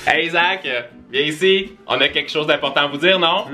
Hey Isaac, viens ici. On a quelque chose d'important à vous dire, non?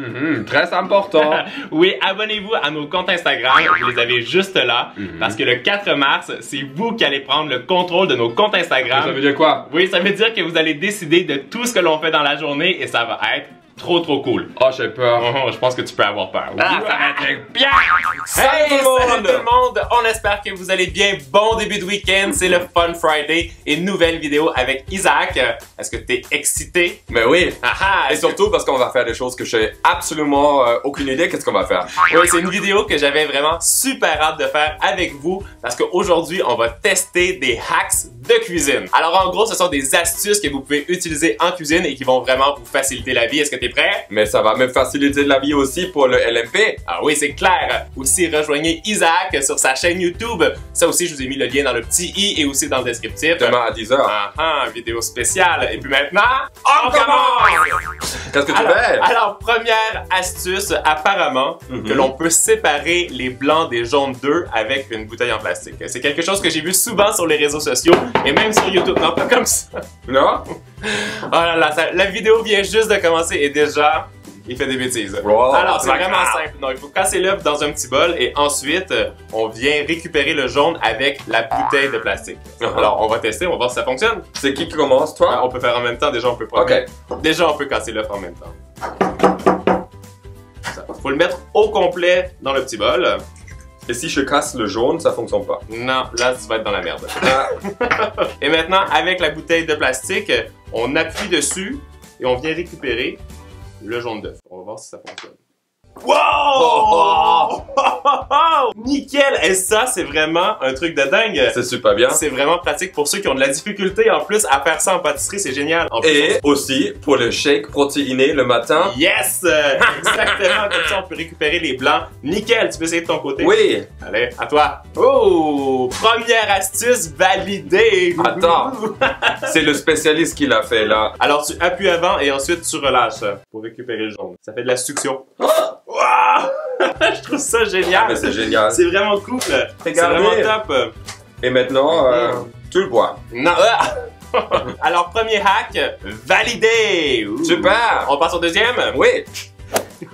Très important. Oui, abonnez-vous à nos comptes Instagram. Vous les avez juste là. Parce que le 4 mars, c'est vous qui allez prendre le contrôle de nos comptes Instagram. Ça veut dire quoi? Oui, ça veut dire que vous allez décider de tout ce que l'on fait dans la journée et ça va être trop cool. Oh, j'ai peur. Je pense que tu peux avoir peur. Ah, ça va être bien! Hey, salut tout le monde! On espère que vous allez bien. Bon début de week-end, c'est le Fun Friday et nouvelle vidéo avec Isaac. Est-ce que t'es excité? Mais oui! Ah, Et surtout parce qu'on va faire des choses que j'ai absolument aucune idée qu'est-ce qu'on va faire. Oui, c'est une vidéo que j'avais vraiment super hâte de faire avec vous parce qu'aujourd'hui, on va tester des hacks de cuisine. Alors en gros, ce sont des astuces que vous pouvez utiliser en cuisine et qui vont vraiment vous faciliter la vie. Est-ce que t'es prêt? Mais ça va me faciliter la vie aussi pour le LMP. Ah oui, c'est clair. Aussi, rejoignez Isaac sur sa chaîne YouTube. Ça aussi, je vous ai mis le lien dans le petit i et aussi dans le descriptif. Demain à 10h. Vidéo spéciale. Et puis maintenant, on commence! Qu'est-ce que tu fais? Alors, première astuce, apparemment, que l'on peut séparer les blancs des jaunes d'œufs avec une bouteille en plastique. C'est quelque chose que j'ai vu souvent sur les réseaux sociaux et même sur YouTube. Non, pas comme ça. Non? Oh là là, la vidéo vient juste de commencer et déjà, il fait des bêtises. Wow, alors, c'est vraiment simple. Non, il faut casser l'œuf dans un petit bol et ensuite, on vient récupérer le jaune avec la bouteille de plastique. Alors, on va tester, on va voir si ça fonctionne. C'est qui commence, toi? On peut faire en même temps, déjà on peut prendre. Ok. Déjà, on peut casser l'œuf en même temps. Faut le mettre au complet dans le petit bol. Et si je casse le jaune, ça fonctionne pas? Non, là, tu vas être dans la merde. Et maintenant, avec la bouteille de plastique, on appuie dessus et on vient récupérer le jaune d'œuf. On va voir si ça fonctionne. Wow! Nickel! Et ça, c'est vraiment un truc de dingue. C'est super bien. C'est vraiment pratique pour ceux qui ont de la difficulté en plus à faire ça en pâtisserie, c'est génial. En plus, Et aussi pour le shake protéiné le matin. Yes! Exactement, comme ça on peut récupérer les blancs. Nickel, tu peux essayer de ton côté? Oui! Allez, à toi. Oh! Première astuce validée! Attends, c'est le spécialiste qui l'a fait là. Alors tu appuies avant et ensuite tu relâches pour récupérer le jaune. Ça fait de la succión. Wow! Je trouve ça génial! Mais c'est génial. C'est vraiment cool! C'est Regardez. vraiment top! Et maintenant, tu le bois. Non! Alors premier hack, validé! Ouh. Super! On passe au deuxième? Oui!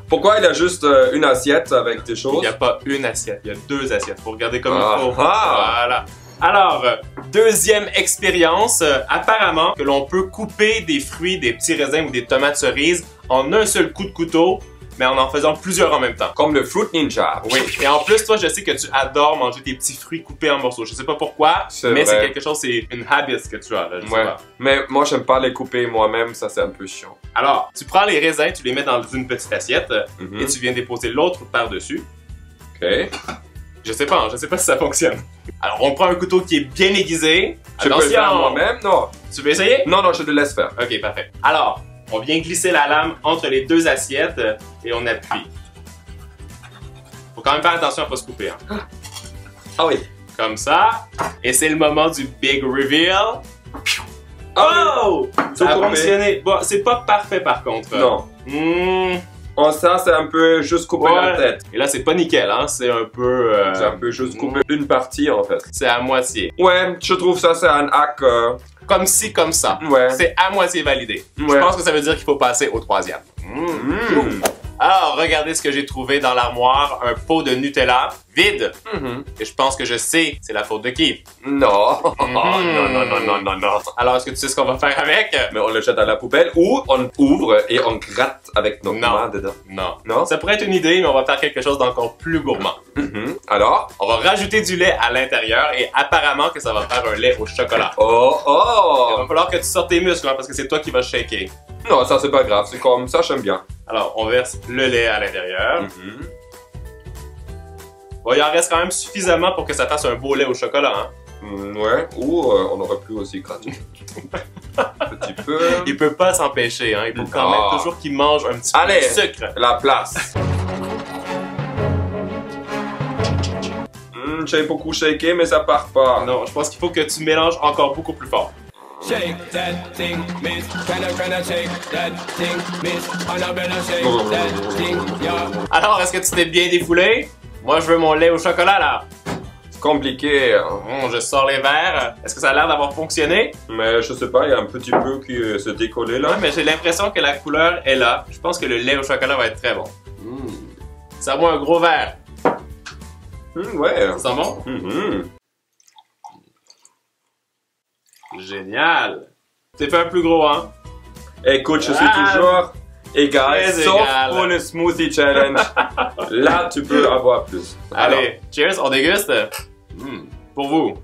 Pourquoi il a juste une assiette avec des choses? Il n'y a pas une assiette, il y a deux assiettes. Faut regarder comme il faut. Ah. Voilà. Alors, deuxième expérience, apparemment que l'on peut couper des fruits, des petits raisins ou des tomates cerises en un seul coup de couteau, mais en faisant plusieurs en même temps. Comme le Fruit Ninja. Oui, et en plus, toi, je sais que tu adores manger tes petits fruits coupés en morceaux. Je sais pas pourquoi, mais c'est quelque chose, c'est une habit que tu as, là, je sais pas. Mais moi, j'aime pas les couper moi-même, ça c'est un peu chiant. Alors, tu prends les raisins, tu les mets dans une petite assiette et tu viens déposer l'autre par-dessus. Ok. Je sais pas si ça fonctionne. Alors, on prend un couteau qui est bien aiguisé. Je peux le faire moi-même? Non. Tu veux essayer? Non, je te laisse faire. Ok, parfait. Alors, on vient glisser la lame entre les deux assiettes et on appuie. Faut quand même faire attention à pas se couper. Hein. Ah oui. Comme ça. Et c'est le moment du big reveal. Oh! Ça a fonctionné. Bon, c'est pas parfait par contre. Non. Oh, ça, c'est un peu juste couper la tête. Et là, c'est pas nickel, hein. C'est un peu... C'est un peu juste couper une partie, en fait. C'est à moitié. Ouais, je trouve ça, c'est un hack... Comme ci, comme ça. Ouais. C'est à moitié validé. Ouais. Je pense que ça veut dire qu'il faut passer au troisième. Alors, regardez ce que j'ai trouvé dans l'armoire. Un pot de Nutella vide. Et je pense que je sais, c'est la faute de qui? Non. Non. Alors, est-ce que tu sais ce qu'on va faire avec? Mais on le jette à la poubelle ou on ouvre et on gratte avec nos mains dedans. Non. Ça pourrait être une idée, mais on va faire quelque chose d'encore plus gourmand. Alors? On va rajouter du lait à l'intérieur et apparemment que ça va faire un lait au chocolat. Il va falloir que tu sortes tes muscles, hein, parce que c'est toi qui vas shaker. Non, ça c'est pas grave, c'est comme ça, j'aime bien. Alors, on verse le lait à l'intérieur. Bon, il en reste quand même suffisamment pour que ça fasse un beau lait au chocolat, hein? Ouais, ou on aurait pu aussi gratter. Petit peu. Il peut pas s'empêcher, hein? Il faut quand même toujours qu'il mange un petit peu de sucre. La place. J'ai beaucoup shaké, mais ça part pas. Non, je pense qu'il faut que tu mélanges encore beaucoup plus fort. Shake that thing, miss. Can I shake that thing, miss. Annabella shake that thing, yeah. Alors, est-ce que tu t'es bien défoulé? Moi, je veux mon lait au chocolat, là. compliqué. Bon, je sors les verres. Est-ce que ça a l'air d'avoir fonctionné? Mais je sais pas, il y a un petit peu qui se décollait là. Ouais, mais j'ai l'impression que la couleur est là. Je pense que le lait au chocolat va être très bon. Serre-moi un gros verre. Ouais. Ça sent bon? Génial. C'est fait un plus gros, hein? Écoute, je suis toujours égal, Très sauf égal. pour le smoothie challenge. Là, tu peux avoir plus. Allez, cheers, on déguste. Pour vous.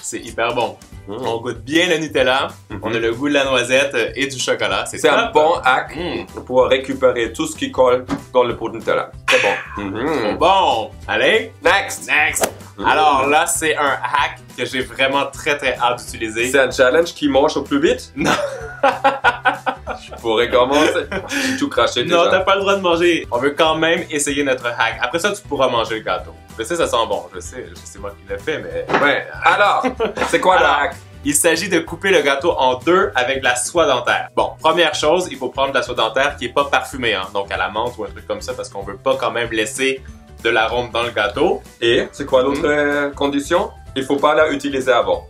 C'est hyper bon. On goûte bien le Nutella. On a le goût de la noisette et du chocolat. C'est un top. bon hack pour récupérer tout ce qui colle dans le pot de Nutella. C'est bon. Bon, allez. Next! Next. Alors là, c'est un hack que j'ai vraiment très hâte d'utiliser. C'est un challenge qui mange au plus vite? Non. Je pourrais commencer. J'ai tout craché déjà. Non, t'as pas le droit de manger. On veut quand même essayer notre hack. Après ça, tu pourras manger le gâteau. Je sais, ça sent bon. Je sais moi qui l'ai fait, mais... Ouais. Alors, c'est quoi le Alors, hack? Il s'agit de couper le gâteau en deux avec de la soie dentaire. Bon, première chose, il faut prendre de la soie dentaire qui est pas parfumée, hein, donc à la menthe ou un truc comme ça, parce qu'on veut pas quand même laisser de l'arôme dans le gâteau. Et c'est quoi l'autre condition? Il faut pas la utiliser avant.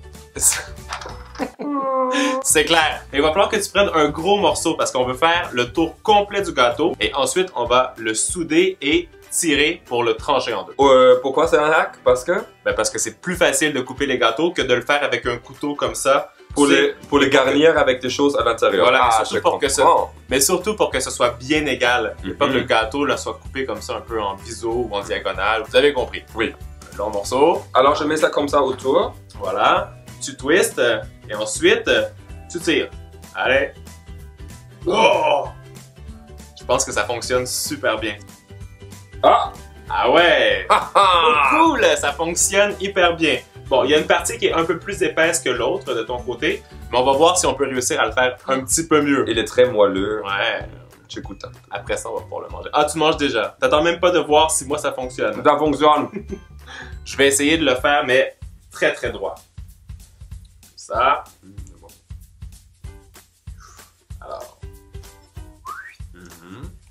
C'est clair. Mais il va falloir que tu prennes un gros morceau parce qu'on veut faire le tour complet du gâteau et ensuite on va le souder et tirer pour le trancher en deux. Pourquoi c'est un hack? Parce que? Ben parce que c'est plus facile de couper les gâteaux que de le faire avec un couteau comme ça. Pour les garnir avec des choses à l'intérieur. Voilà, Ah, surtout je pour que comprends. mais surtout pour que ce soit bien égal. Et pas que le gâteau là, soit coupé comme ça un peu en biseau ou en diagonale. Vous avez compris. Oui. Un long morceau. Alors, je mets ça comme ça autour. Voilà. Tu twistes et ensuite tu tires. Allez. Oh! Je pense que ça fonctionne super bien. Ah! Ah ouais! Ah, ah! Cool! Ça fonctionne hyper bien. Bon, il y a une partie qui est un peu plus épaisse que l'autre de ton côté, mais on va voir si on peut réussir à le faire un petit peu mieux. Il est très moelleux. Ouais. J'écoute. Après ça, on va pouvoir le manger. Ah, tu manges déjà. T'attends même pas de voir si moi ça fonctionne. Ça fonctionne. Je vais essayer de le faire, mais très droit. Ça. Alors.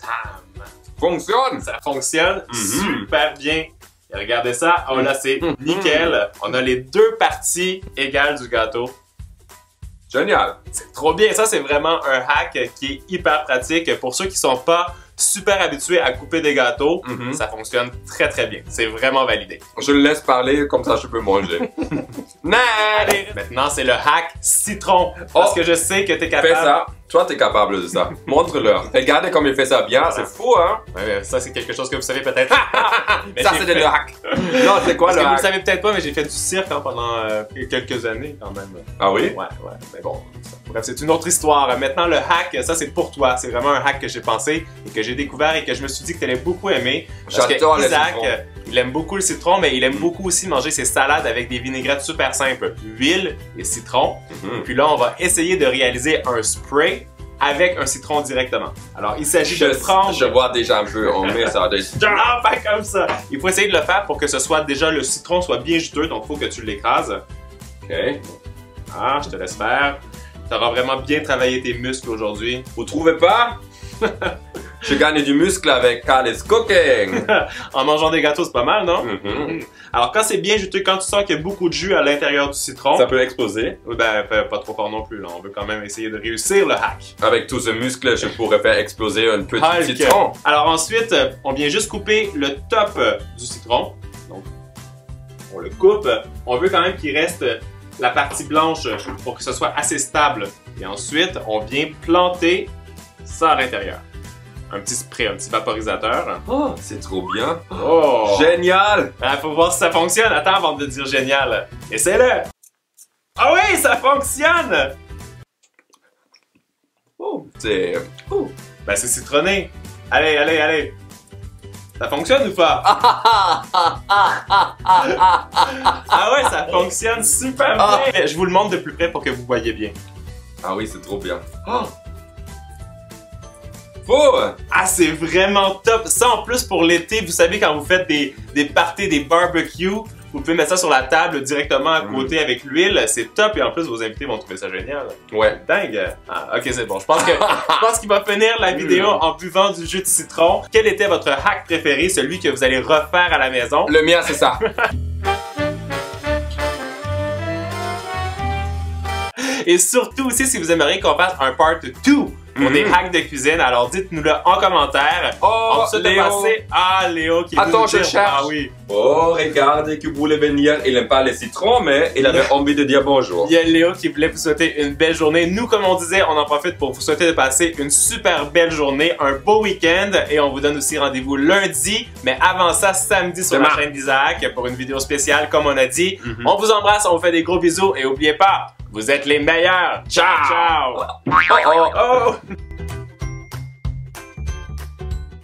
Tam. Fonctionne. Ça fonctionne super bien. Et regardez ça. Oh là, c'est nickel. On a les deux parties égales du gâteau. Génial. C'est trop bien. Ça, c'est vraiment un hack qui est hyper pratique pour ceux qui sont pas super habitués à couper des gâteaux. Ça fonctionne très bien. C'est vraiment validé. Je le laisse parler, comme ça je peux manger. Allez, maintenant, c'est le hack citron. Parce que je sais que t'es capable. Fais ça. Toi, t'es capable de ça. Montre-leur. Regardez comme il fait ça bien. C'est fou, hein? Ouais, ça, c'est quelque chose que vous savez peut-être. Mais Ça, j'ai c'est fait- le hack. Non, c'est quoi Parce le que vous le hack? savez peut-être pas, mais j'ai fait du cirque pendant quelques années quand même. Ah oui? Ouais. Mais bon, bref, c'est une autre histoire. Maintenant, le hack, ça, c'est pour toi. C'est vraiment un hack que j'ai pensé et que j'ai découvert et que je me suis dit que tu allais beaucoup aimer. Parce J'adore que le Isaac, citron. il aime beaucoup le citron, mais il aime beaucoup aussi manger ses salades avec des vinaigrettes super simples. Huile et citron. Et puis là, on va essayer de réaliser un spray avec un citron directement. Alors, il s'agit de prendre... Je vois déjà un peu. On met ça. Ah, pas comme ça! Il faut essayer de le faire pour que ce soit déjà le citron soit bien juteux, donc il faut que tu l'écrases. Ok. Ah, je te laisse faire. Tu auras vraiment bien travaillé tes muscles aujourd'hui. Vous trouvez pas? Je gagne du muscle avec Carly's Cooking. En mangeant des gâteaux, c'est pas mal, non? Mhm. Alors, quand c'est bien juteux, quand tu sens qu'il y a beaucoup de jus à l'intérieur du citron, Ça peut exploser. ben, pas trop fort non plus, là. On veut quand même essayer de réussir le hack. Avec tout ce muscle, je pourrais faire exploser un petit Hulk. citron. Alors ensuite, on vient juste couper le top du citron. Donc, on le coupe. On veut quand même qu'il reste la partie blanche pour que ce soit assez stable. Et ensuite, on vient planter ça à l'intérieur. Un petit spray, un petit vaporisateur. Oh, c'est trop bien. Oh! Génial. Faut voir si ça fonctionne. Attends avant de dire génial. Essaie-le! Ah oui, ça fonctionne! Oh, c'est... Ben c'est citronné. Allez. Ça fonctionne ou pas? Ah ouais, ça fonctionne super bien. Je vous le montre de plus près pour que vous voyez bien. Ah oui, c'est trop bien. Oh. Fou. Ah, c'est vraiment top. Ça, en plus, pour l'été, vous savez, quand vous faites des parties, des barbecues, Vous pouvez mettre ça sur la table directement à côté avec l'huile. C'est top et en plus, vos invités vont trouver ça génial. Ouais. Dingue! Ah, ok, c'est bon. Je pense qu'il va finir la vidéo en buvant du jus de citron. Quel était votre hack préféré, celui que vous allez refaire à la maison? Le mien, c'est ça. Et surtout aussi, si vous aimeriez qu'on fasse un part 2 pour des hacks de cuisine, alors dites-nous-le en commentaire. Oh, On se Léo. passer à Léo qui Attends, veut nous je dire- cherche. Ah oui. Oh, regarde qui voulait venir. Il n'aime pas les citrons, mais il avait envie de dire bonjour. Il y a Léo qui voulait vous souhaiter une belle journée. Nous, comme on disait, on en profite pour vous souhaiter de passer une super belle journée, un beau week-end et on vous donne aussi rendez-vous lundi, mais avant ça, samedi sur la chaîne d'Isaac pour une vidéo spéciale, comme on a dit. On vous embrasse, on vous fait des gros bisous et n'oubliez pas, vous êtes les meilleurs. Ciao! Ciao! Oh, oh. Oh!